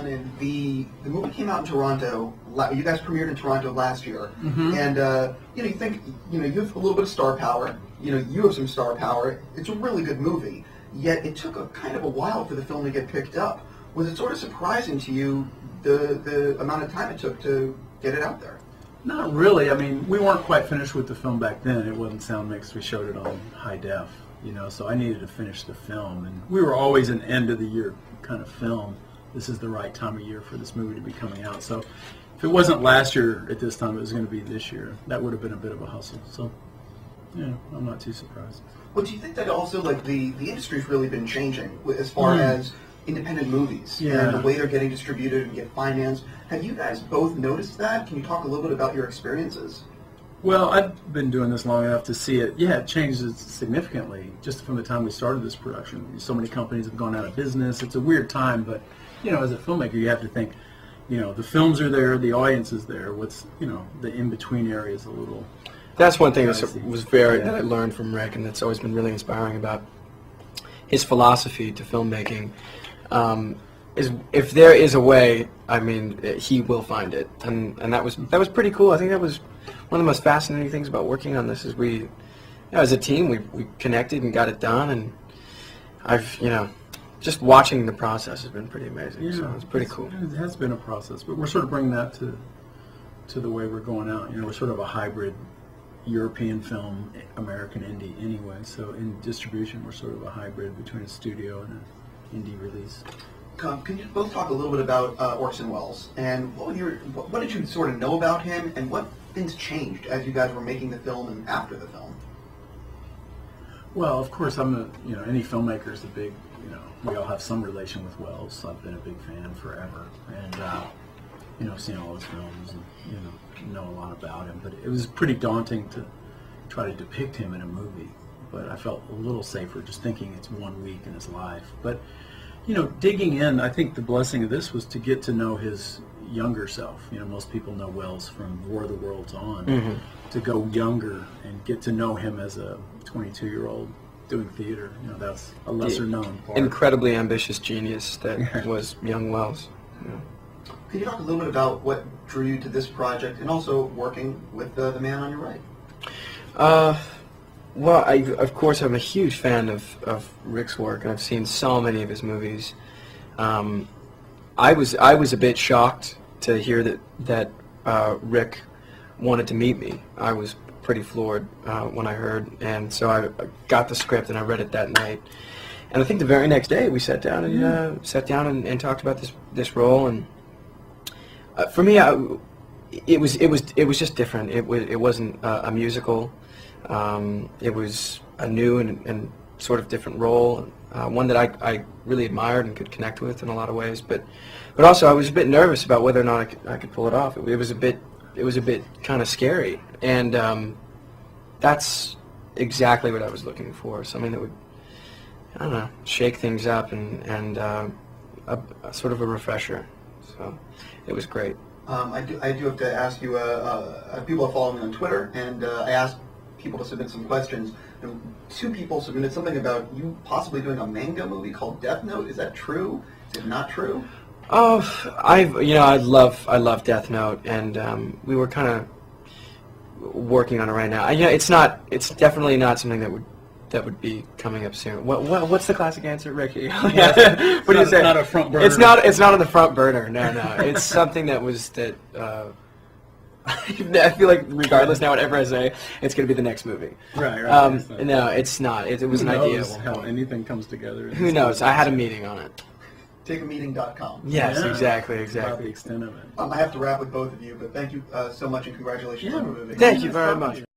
in the movie came out in Toronto. You guys premiered in Toronto last year, and you think you have a little bit of star power. You have some star power. It's a really good movie. Yet it took a kind of a while for the film to get picked up. Was it sort of surprising to you the amount of time it took to get it out there? Not really. I mean, we weren't quite finished with the film back then. It wasn't sound mixed. We showed it on high def, so I needed to finish the film. And we were always an end of the year kind of film. This is the right time of year for this movie to be coming out. So if it wasn't last year at this time, it was going to be this year. That would have been a bit of a hustle. So, I'm not too surprised. Well, do you think that also, like, the industry's really been changing as far as independent movies and the way they're getting distributed and get financed? Have you guys both noticed that? Can you talk a little bit about your experiences? Well, I've been doing this long enough to see it. Yeah, it changes significantly just from the time we started this production. So many companies have gone out of business. It's a weird time, but, as a filmmaker, you have to think, the films are there, the audience is there. What's, the in-between area is a little... That's one thing that I learned from Rick, and that's always been really inspiring about his philosophy to filmmaking. Is if there is a way, I mean, he will find it, and that was pretty cool. I think that was one of the most fascinating things about working on this. Is we, as a team, we connected and got it done, and I've just watching the process has been pretty amazing. Yeah, so it's pretty cool. It has been a process, but we're sort of bringing that to the way we're going out. We're sort of a hybrid European film, American indie anyway. So in distribution, we're sort of a hybrid between a studio and an indie release. Can you both talk a little bit about Orson Welles, and what did you sort of know about him, and what things changed as you guys were making the film and after the film? Well, of course, any filmmaker is a big, we all have some relation with Welles. I've been a big fan forever, and seen all his films and know a lot about him. But it was pretty daunting to try to depict him in a movie. But I felt a little safer just thinking it's 1 week in his life. But digging in, I think the blessing of this was to get to know his younger self. Most people know Welles from War of the Worlds on. To go younger and get to know him as a 22-year-old doing theater, that's a lesser known part. Incredibly ambitious genius that was young Welles. Can you talk a little bit about what drew you to this project and also working with the man on your right? Well, of course, I'm a huge fan of Rick's work, and I've seen so many of his movies. I was a bit shocked to hear that Rick wanted to meet me. I was pretty floored when I heard, and so I got the script and I read it that night. And I think the very next day we sat down and talked about this role. And for me, it was just different. It wasn't a musical. It was a new and sort of different role, one that I really admired and could connect with in a lot of ways. But also I was a bit nervous about whether or not I could pull it off. It was a bit kind of scary, and that's exactly what I was looking for. Something that would, I don't know, shake things up and a sort of a refresher. So it was great. I do have to ask you. People are following me on Twitter, and I asked people to submit some questions. And 2 people submitted something about you possibly doing a manga movie called Death Note. Is that true? Is it not true? Oh, I love Death Note, and we were kind of working on it right now. It's definitely not something that would be coming up soon. What's the classic answer, Ricky? What do you say? It's not a front burner. It's not on the front burner. No. It's something that. I feel like regardless now, whatever I say, it's going to be the next movie. Right. No, it's not. It was an idea. How anything comes together. Who knows? I had a meeting on it. Takeameeting.com. Yes, exactly. About the extent of it. I have to wrap with both of you, but thank you so much and congratulations on the movie. Thank you very much.